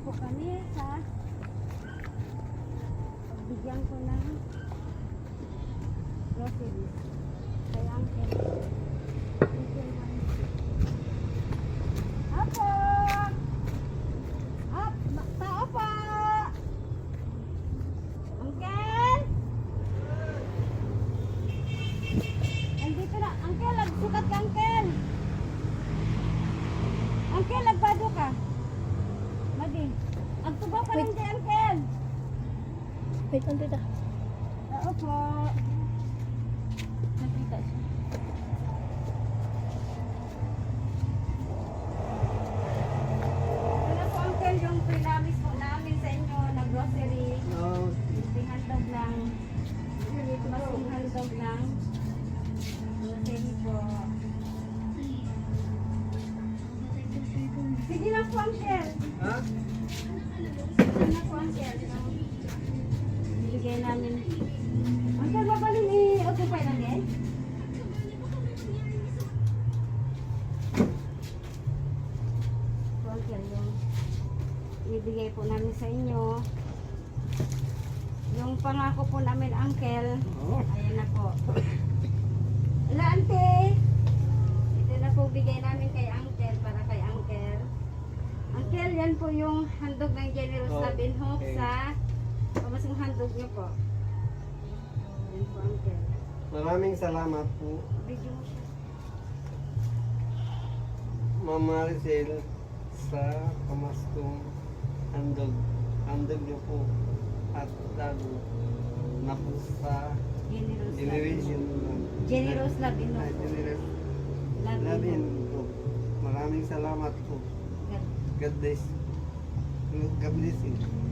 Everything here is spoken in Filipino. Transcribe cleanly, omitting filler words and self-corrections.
po kami sa pagbigyan ko ng groceries. Kaya ang Apo! Tao po! Uncle! Andito na. Uncle, nagsukat ka, Uncle! Uncle, nagbado ka. Madi. Ang tuba pa lang kay Uncle. Wait, nandito. Oo po. Nakita siya. Ano po, Uncle, yung pinamis po namin sa inyo na grocery. Masing handog ng grocery po. Sige lang po, Uncle. Ha? Sige lang po, Uncle. Bibigay namin. Uncle, mabalin i-occupy lang din? Po, Uncle, yung ibigay po namin sa inyo. Yung pangako po namin, Uncle. Oo. Ayan na po. Wala, Ante. Ito na po bigay namin kay Uncle, para kay Uncle. Uncle, yan po yung handog ng Generous Oh, Love and Hope okay. sa pamasang handog niyo po. Yan po, Uncle. Maraming salamat po, Video mo siya. Ma'am Maricel, sa pamaskong handog niyo po at lalo na po sa Generous Love and generation Hope. Generous Love and Hope. generous Love and namin Hope. po. Maraming salamat po. God God bless. God bless you.